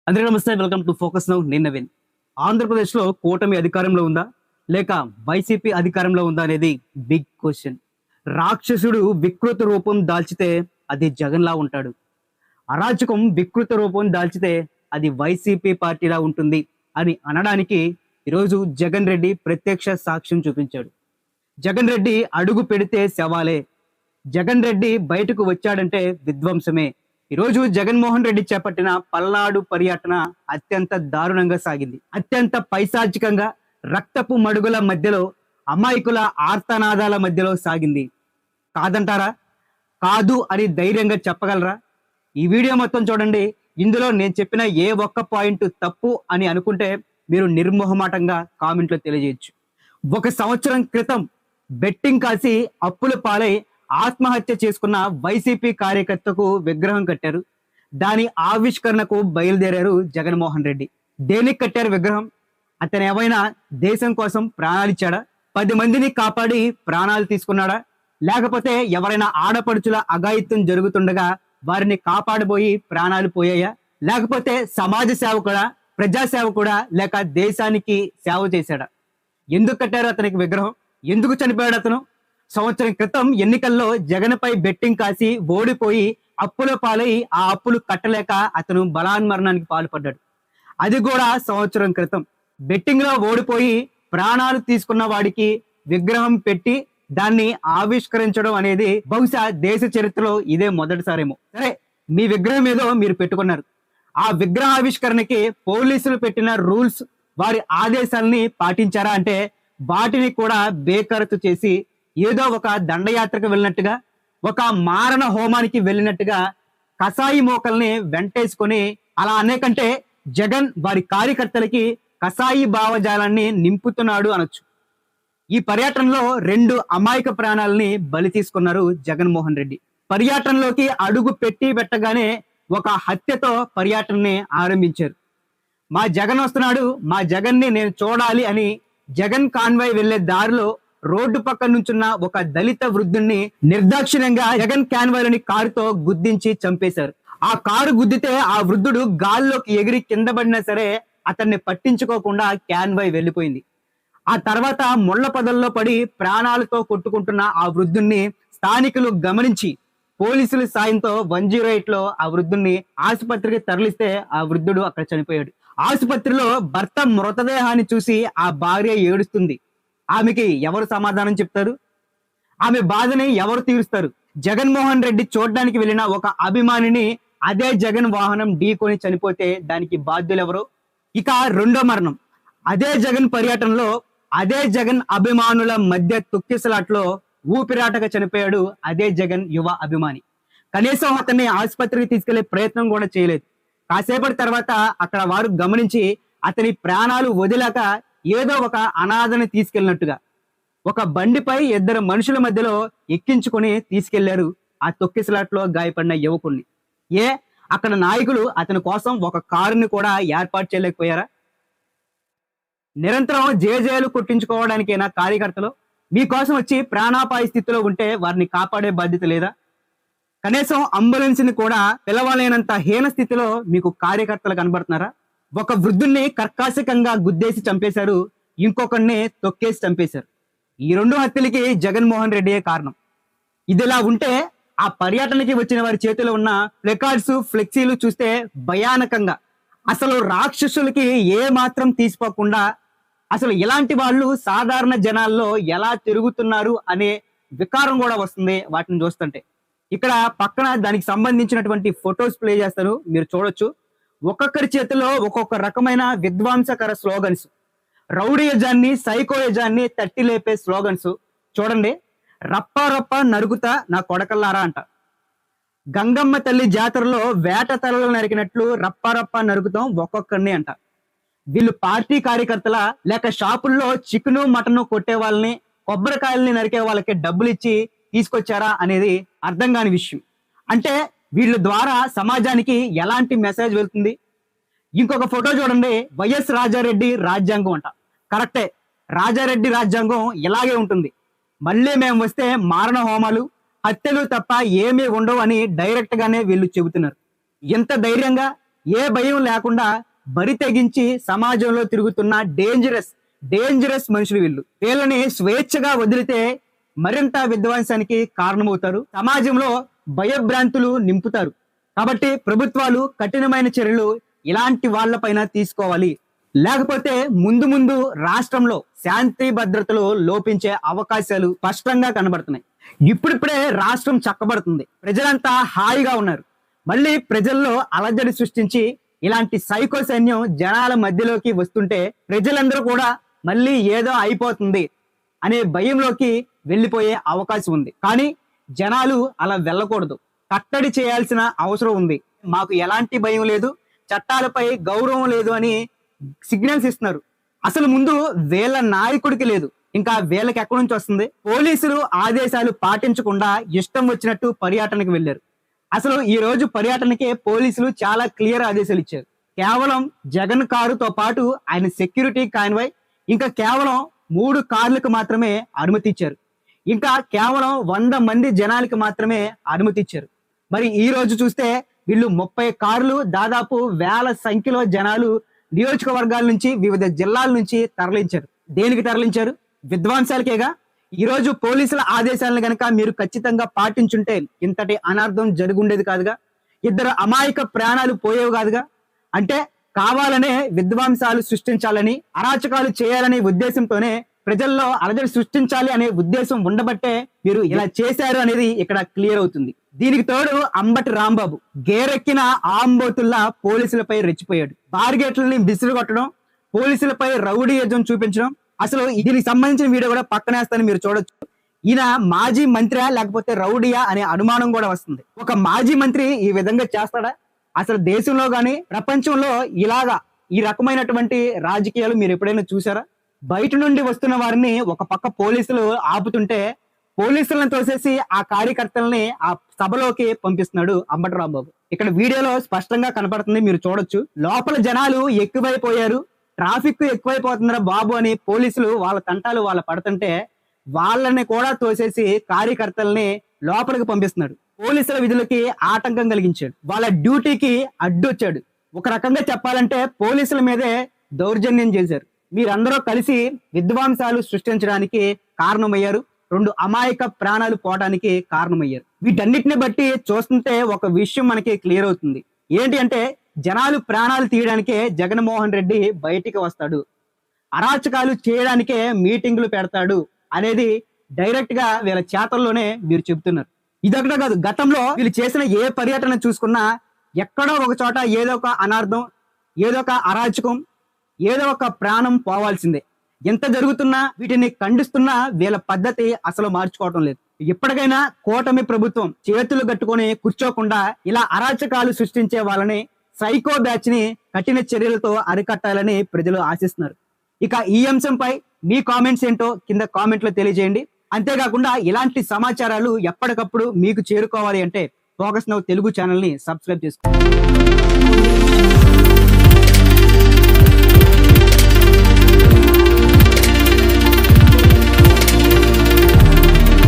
అందరికీ నమస్తే. Welcome to focus now. నేను నవీన్. ఆంధ్రప్రదేశ్లో కూటమి అధికారంలో ఉందా లేక వైసీపీ అధికారంలో ఉందా అనేది బిగ్ క్వశ్చన్. రాక్షసుడు వికృత రూపం దాల్చితే అది జగన్లా ఉంటాడు. అరాచకం వికృత రూపం దాల్చితే అది వైసీపీ పార్టీలా ఉంటుంది అని అనడానికి ఈరోజు జగన్ రెడ్డి ప్రత్యక్ష సాక్ష్యం చూపించాడు. జగన్ రెడ్డి అడుగు పెడితే శవాలే. జగన్ రెడ్డి బయటకు వచ్చాడంటే విధ్వంసమే. ఈరోజు జగన్మోహన్ రెడ్డి చేపట్టిన పల్నాడు పర్యటన అత్యంత దారుణంగా సాగింది. అత్యంత పైశాచికంగా రక్తపు మడుగుల మధ్యలో, అమాయకుల ఆర్తనాదాల మధ్యలో సాగింది. కాదంటారా? కాదు అని ధైర్యంగా చెప్పగలరా? ఈ వీడియో మొత్తం చూడండి. ఇందులో నేను చెప్పిన ఏ ఒక్క పాయింట్ తప్పు అని అనుకుంటే మీరు నిర్మోహమాటంగా కామెంట్లో తెలియజేయచ్చు. 1 సంవత్సరం క్రితం బెట్టింగ్ కాసి అప్పుల పాలై ఆత్మహత్య చేసుకున్న వైసీపీ కార్యకర్తకు విగ్రహం కట్టారు. దాని ఆవిష్కరణకు బయలుదేరారు జగన్మోహన్ రెడ్డి. దేనికి కట్టారు విగ్రహం? అతను ఏమైనా దేశం కోసం ప్రాణాలు ఇచ్చాడా? 10 మందిని కాపాడి ప్రాణాలు తీసుకున్నాడా? లేకపోతే ఎవరైనా ఆడపడుచుల అఘాయిత్యం జరుగుతుండగా వారిని కాపాడబోయి ప్రాణాలు పోయాయా? లేకపోతే సమాజ సేవకుడా, ప్రజా సేవకుడా, లేక దేశానికి సేవ చేశాడా? ఎందుకు కట్టారు అతనికి విగ్రహం? ఎందుకు చనిపోయాడు అతను? సంవత్సరం క్రితం ఎన్నికల్లో జగన్పై బెట్టింగ్ కాసి ఓడిపోయి అప్పుల పాలై ఆ అప్పులు కట్టలేక అతను బలాన్మరణానికి పాల్పడ్డాడు. అది కూడా సంవత్సరం క్రితం. బెట్టింగ్ లో ఓడిపోయి ప్రాణాలు తీసుకున్న వాడికి విగ్రహం పెట్టి దాన్ని ఆవిష్కరించడం అనేది బహుశా దేశ చరిత్రలో ఇదే మొదటిసారేమో. సరే, మీ విగ్రహం ఏదో మీరు పెట్టుకున్నారు. ఆ విగ్రహ ఆవిష్కరణకి పోలీసులు పెట్టిన రూల్స్, వారి ఆదేశాలని పాటించారా అంటే వాటిని కూడా బేఖరతు చేసి ఏదో ఒక దండయాత్రకు వెళ్ళినట్టుగా, ఒక మారణ హోమానికి వెళ్ళినట్టుగా కసాయి మోకల్ని వెంటేసుకొని అలా అనేకంటే జగన్ వారి కార్యకర్తలకి కసాయి భావజాలాన్ని నింపుతున్నాడు అనొచ్చు. ఈ పర్యటనలో 2 అమాయక ప్రాణాలని బలి తీసుకున్నారు జగన్మోహన్ రెడ్డి. పర్యటనలోకి అడుగు పెట్టగానే ఒక హత్యతో పర్యటనని ఆరంభించారు. మా జగన్ వస్తున్నాడు, మా జగన్ ని నేను చూడాలి అని జగన్ కాన్వాయ్ వెళ్లే దారిలో రోడ్డు పక్కన నుంచున్న ఒక దళిత వృద్ధుణ్ణి నిర్దాక్షిణ్యంగా జగన్ కాన్వాయ్లోని కారుతో గుద్దించి చంపేశారు. ఆ కారు గుద్దితే ఆ వృద్ధుడు గాల్లోకి ఎగిరి కింద పడినా సరే అతన్ని పట్టించుకోకుండా కాన్వాయ్ వెళ్ళిపోయింది. ఆ తర్వాత ముళ్ల పొదల్లో పడి ప్రాణాలతో కొట్టుకుంటున్న ఆ వృద్ధుణ్ణి స్థానికులు గమనించి పోలీసుల సాయంతో 108లో ఆ వృద్ధుణ్ణి ఆసుపత్రికి తరలిస్తే ఆ వృద్ధుడు అక్కడ చనిపోయాడు. ఆసుపత్రిలో భర్త మృతదేహాన్ని చూసి ఆ భార్య ఏడుస్తుంది. ఆమెకి ఎవరు సమాధానం చెప్తారు? ఆమె బాధని ఎవరు తీరుస్తారు? జగన్మోహన్ రెడ్డి చూడడానికి వెళ్ళిన ఒక అభిమానిని అదే జగన్ వాహనం ఢీకొని చనిపోతే దానికి బాధ్యులు ఎవరు? ఇక రెండో మరణం. అదే జగన్ పర్యటనలో అదే జగన్ అభిమానుల మధ్య తొక్కిసలాట్లో ఊపిరాటగా చనిపోయాడు అదే జగన్ యువ అభిమాని. కనీసం అతన్ని ఆసుపత్రికి తీసుకెళ్లే ప్రయత్నం కూడా చేయలేదు. కాసేపటి తర్వాత అక్కడ వారు గమనించి అతని ప్రాణాలు వదిలాక ఏదో ఒక అనాథని తీసుకెళ్ళినట్టుగా ఒక బండిపై 2 మనుషుల మధ్యలో ఎక్కించుకొని తీసుకెళ్లారు ఆ తొక్కిసలాట్లో గాయపడిన యువకుణ్ణి. అక్కడ నాయకులు అతని కోసం ఒక కారుని కూడా ఏర్పాటు చేయలేకపోయారా? నిరంతరం జేజేలు కొట్టించుకోవడానికైనా కార్యకర్తలు మీకోసం వచ్చి ప్రాణాపాయ స్థితిలో ఉంటే వారిని కాపాడే బాధ్యత లేదా? కనీసం అంబులెన్స్ ని కూడా పిలవలేనంత హీన స్థితిలో మీకు కార్యకర్తలు కనబడుతున్నారా? ఒక వృద్ధుణ్ణి కర్కాశకంగా గుద్దేసి చంపేశారు, ఇంకొకరిని తొక్కేసి చంపేశారు. ఈ 2 హత్యలకి జగన్మోహన్ రెడ్డియే కారణం. ఇదిలా ఉంటే ఆ పర్యటనకి వచ్చిన వారి చేతిలో ఉన్న ప్లకార్డ్స్, ఫ్లెక్సీలు చూస్తే భయానకంగా, అసలు రాక్షసులకి ఏ మాత్రం తీసిపోకుండా అసలు ఇలాంటి వాళ్ళు సాధారణ జనాల్లో ఎలా తిరుగుతున్నారు అనే వికారం కూడా వస్తుంది వాటిని చూస్తుంటే. ఇక్కడ పక్కన దానికి సంబంధించినటువంటి ఫొటోస్ ప్లే చేస్తారు, మీరు చూడొచ్చు. ఒక్కొక్కరి చేతిలో ఒక్కొక్క రకమైన విధ్వంసకర స్లోగన్స్, రౌడీయజాన్ని, సైకోయజాన్ని తట్టి లేపే స్లోగన్స్ చూడండి. రప్ప రప్ప నరుగుతా నా కొడకల్లారా అంట. గంగమ్మ తల్లి జాతరలో వేట తలలు నరికినట్లు రప్ప రప్ప నరుగుతాం ఒక్కొక్కరిని అంట. వీళ్ళు పార్టీ కార్యకర్తల లేక షాపుల్లో చికెను మటను కొట్టే వాళ్ళని, కొబ్బరికాయల్ని నరికే వాళ్ళకి డబ్బులు ఇచ్చి తీసుకొచ్చారా అనేది అర్థం కాని విషయం. అంటే వీళ్ళ ద్వారా సమాజానికి ఎలాంటి మెసేజ్ వెళ్తుంది? ఇంకొక ఫోటో చూడండి. వైఎస్ రాజారెడ్డి రాజ్యాంగం అంట. కరెక్టే, రాజారెడ్డి రాజ్యాంగం ఇలాగే ఉంటుంది. మళ్ళీ మేము వస్తే మారణ హోమాలు, హత్యలు తప్ప ఏమీ ఉండవు అని డైరెక్ట్ గానే వీళ్ళు చెబుతున్నారు. ఎంత ధైర్యంగా ఏ భయం లేకుండా బరి తెగించి సమాజంలో తిరుగుతున్న డేంజరస్ మనుషులు వీళ్ళని స్వేచ్ఛగా వదిలితే మరింత విధ్వంసానికి కారణమవుతారు, సమాజంలో భయభ్రాంతులు నింపుతారు. కాబట్టి ప్రభుత్వాలు కఠినమైన చర్యలు ఇలాంటి వాళ్ళపైన తీసుకోవాలి. లేకపోతే ముందు రాష్ట్రంలో శాంతి భద్రతలు లోపించే అవకాశాలు స్పష్టంగా కనబడుతున్నాయి. ఇప్పుడిప్పుడే రాష్ట్రం చక్కబడుతుంది, ప్రజలంతా హాయిగా ఉన్నారు. మళ్ళీ ప్రజల్లో అలజడి సృష్టించి ఇలాంటి సైకో సైన్యం జనాల మధ్యలోకి వస్తుంటే ప్రజలందరూ కూడా మళ్ళీ ఏదో అయిపోతుంది అనే భయంలోకి వెళ్ళిపోయే అవకాశం ఉంది. కానీ జనాలు అలా వెళ్ళకూడదు, కట్టడి చేయాల్సిన అవసరం ఉంది. మాకు ఎలాంటి భయం లేదు, చట్టాలపై గౌరవం లేదు అని సిగ్నల్స్ ఇస్తున్నారు. అసలు ముందు వీళ్ళ నాయకుడికి లేదు, ఇంకా వీళ్ళకి ఎక్కడి నుంచి వస్తుంది? పోలీసులు ఆదేశాలు పాటించకుండా ఇష్టం వచ్చినట్టు పర్యటనకు వెళ్ళారు. అసలు ఈ రోజు పర్యటనకే పోలీసులు చాలా క్లియర్ ఆదేశాలు ఇచ్చారు. కేవలం జగన్ కారుతో పాటు ఆయన సెక్యూరిటీ కాన్వాయ్, ఇంకా కేవలం 3 కార్లకు మాత్రమే అనుమతి ఇచ్చారు. ఇంకా కేవలం 100 మంది జనాలకి మాత్రమే అనుమతి ఇచ్చారు. మరి ఈ రోజు చూస్తే వీళ్ళు 30 కార్లు, దాదాపు వేల సంఖ్యలో జనాలు నియోజకవర్గాల నుంచి, వివిధ జిల్లాల నుంచి తరలించారు. దేనికి తరలించారు? విధ్వంసాలకేగా. ఈ రోజు పోలీసుల ఆదేశాలను గనక మీరు ఖచ్చితంగా పాటించుంటే ఇంతటి అనార్థం జరుగుండేది కాదుగా, 2 అమాయక ప్రాణాలు పోయేవి కాదుగా. అంటే కావాలనే విధ్వంసాలు సృష్టించాలని, అరాచకాలు చేయాలనే ఉద్దేశంతోనే, ప్రజల్లో అలజడి సృష్టించాలి అనే ఉద్దేశం ఉండబట్టే మీరు ఇలా చేశారు అనేది ఇక్కడ క్లియర్ అవుతుంది. దీనికి తోడు అంబటి రాంబాబు గేరెక్కిన ఆంబోతుల్లా పోలీసులపై రెచ్చిపోయాడు. బార్గేట్లని బిసిరు కొట్టడం, పోలీసులపై రౌడీయిజం చూపించడం. అసలు దీనికి సంబంధించిన వీడియో కూడా పక్కనేస్తాను, మీరు చూడొచ్చు. ఈయన మాజీ మంత్రి లేకపోతే రౌడీయా అనే అనుమానం కూడా వస్తుంది. ఒక మాజీ మంత్రి ఈ విధంగా చేస్తాడా? అసలు దేశంలో గాని ప్రపంచంలో ఇలాగా ఈ రకమైనటువంటి రాజకీయాలు మీరు ఎప్పుడైనా చూసారా? బయట నుండి వస్తున్న వారిని ఒక పక్క పోలీసులు ఆపుతుంటే పోలీసులను తోసేసి ఆ కార్యకర్తల్ని ఆ సభలోకి పంపిస్తున్నాడు అంబటి రాంబాబు. ఇక్కడ వీడియోలో స్పష్టంగా కనపడుతుంది, మీరు చూడొచ్చు. లోపల జనాలు ఎక్కువైపోయారు, ట్రాఫిక్ ఎక్కువైపోతుందిరా బాబు అని పోలీసులు వాళ్ళ తంటాలు వాళ్ళ పడుతుంటే వాళ్ళని కూడా తోసేసి కార్యకర్తల్ని లోపలికి పంపిస్తున్నాడు. పోలీసుల విధులకి ఆటంకం కలిగించాడు, వాళ్ళ డ్యూటీకి అడ్డొచ్చాడు. ఒక రకంగా చెప్పాలంటే పోలీసుల మీదే దౌర్జన్యం చేశారు. మీరందరూ కలిసి విధ్వంసాలు సృష్టించడానికి కారణమయ్యారు, 2 అమాయక ప్రాణాలు పోవడానికి కారణమయ్యారు. వీటన్నిటిని బట్టి చూస్తుంటే ఒక విషయం మనకి క్లియర్ అవుతుంది. ఏంటి అంటే, జనాలు ప్రాణాలు తీయడానికే జగన్మోహన్ రెడ్డి బయటికి వస్తాడు, అరాచకాలు చేయడానికే మీటింగులు పెడతాడు అనేది డైరెక్ట్ గా వీళ్ళ చేతల్లోనే మీరు చెబుతున్నారు. ఇదొకటే కాదు, గతంలో వీళ్ళు చేసిన ఏ పర్యటన చూసుకున్నా ఎక్కడో ఒక చోట ఏదో ఒక అనార్థం, ఏదో ఒక అరాచకం, ఏదో ఒక ప్రాణం పోవాల్సిందే. ఎంత జరుగుతున్నా వీటిని ఖండిస్తున్నా వీళ్ళ పద్ధతి అసలు మార్చుకోవటం లేదు. ఇప్పటికైనా కూటమి ప్రభుత్వం చేతులు కట్టుకొని కూర్చోకుండా ఇలా అరాచకాలు సృష్టించే వాళ్ళని, సైకో బ్యాచ్ ని కఠిన చర్యలతో అరికట్టాలని ప్రజలు ఆశిస్తున్నారు. ఇక ఈ అంశంపై మీ కామెంట్స్ ఏంటో కింద కామెంట్ లో తెలియజేయండి. అంతేకాకుండా ఇలాంటి సమాచారాలు ఎప్పటికప్పుడు మీకు చేరుకోవాలి అంటే ఫోకస్ నౌ తెలుగు ఛానల్ ని సబ్స్క్రైబ్ చేసుకోండి.